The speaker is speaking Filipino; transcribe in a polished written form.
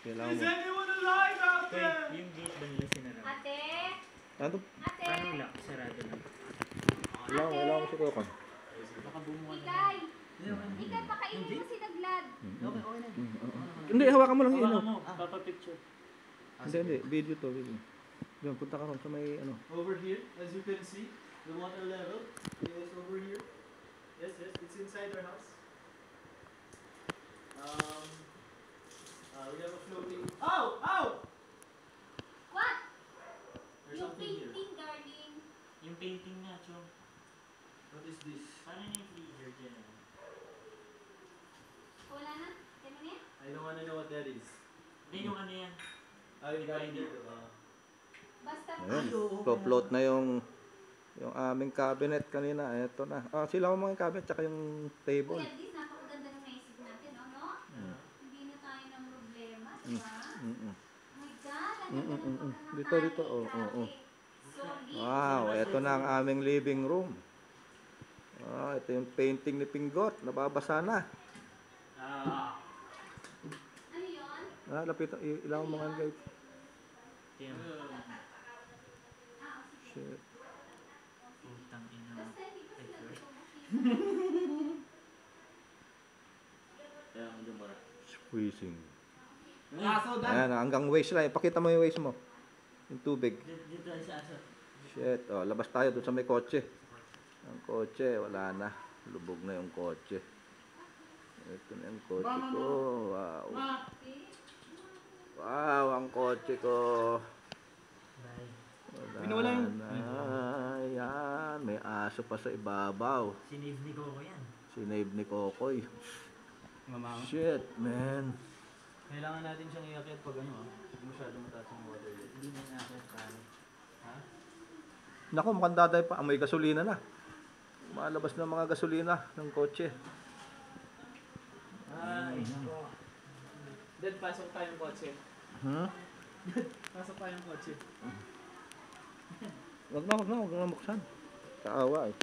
Kailangan mo. anyone alive out Wait, there? yung gate ba nila sinara? Ate! Ano? Ate! Paano lang? Sarado lang. Kailangan mo si Kokon. Baka bumuha na. Ikay! Ikay, pakainin mo si Naglad. Okay, okay na. Hindi, hawakan mo lang yun. Hawakan mo, papa-picture. Hindi. Video to, video. Yan, punta ka ron sa may ano. Over here, as you can see, the water level is over here. Yes, it's inside our house. We have a floating. Ow! What? There's Yung something here. painting, darling. Yung painting nga, Chong. What is this? Paano yung freezer dyan? Wala na? Kaya mo na yan? I don't wanna know what that is. Hindi yung ano yan. Yung galing dito. Basta Ayun. Float na yung aming cabinet kanina. Ito na. Sila ko mga cabinet tsaka yung table. Kuya, at least napakaganda ng naisip natin, no? Hindi na tayo ng problema, diba? Mm-mm. Oh my God, ang ganda ng pagkakataon. Dito. Oh. Solid. Wow, ito na ang aming living room. Ito yung painting ni Pinggot. Nababasa na. Ano yun? Lapit. Ilang mga guys. Tim. Ah, sige. Shit. Putang ina. Basta hindi pa Ay, sila sorry. gumawa. Kaya ang dumara. Squeezing. So Ayan, hanggang waist lang. Ipakita mo yung waist mo. Yung tubig. Dito tayo sa aso. Shit. Labas tayo doon sa may kotse. Ang kotse, wala na. Lubog na yung kotse. Ito na yung kotse ko. Wow. Wow, ang kotse ko. Bye. Wala na. Ayan, may aso pa sa ibabaw. Sinave ni Coco yan. Sinave ni Kokoy. Mama. Shit, man. Kailangan natin siyang iakyat pag ano hindi masyado mataas ang water. Hindi na natin paano. Ha? Naku, mukhang daday pa. Amoy gasolina na. Malabas na mga gasolina ng kotse. Ay, Dad, pasok tayong kotse. Pasok tayong kotse. Huwag na buksan. Kaawa eh.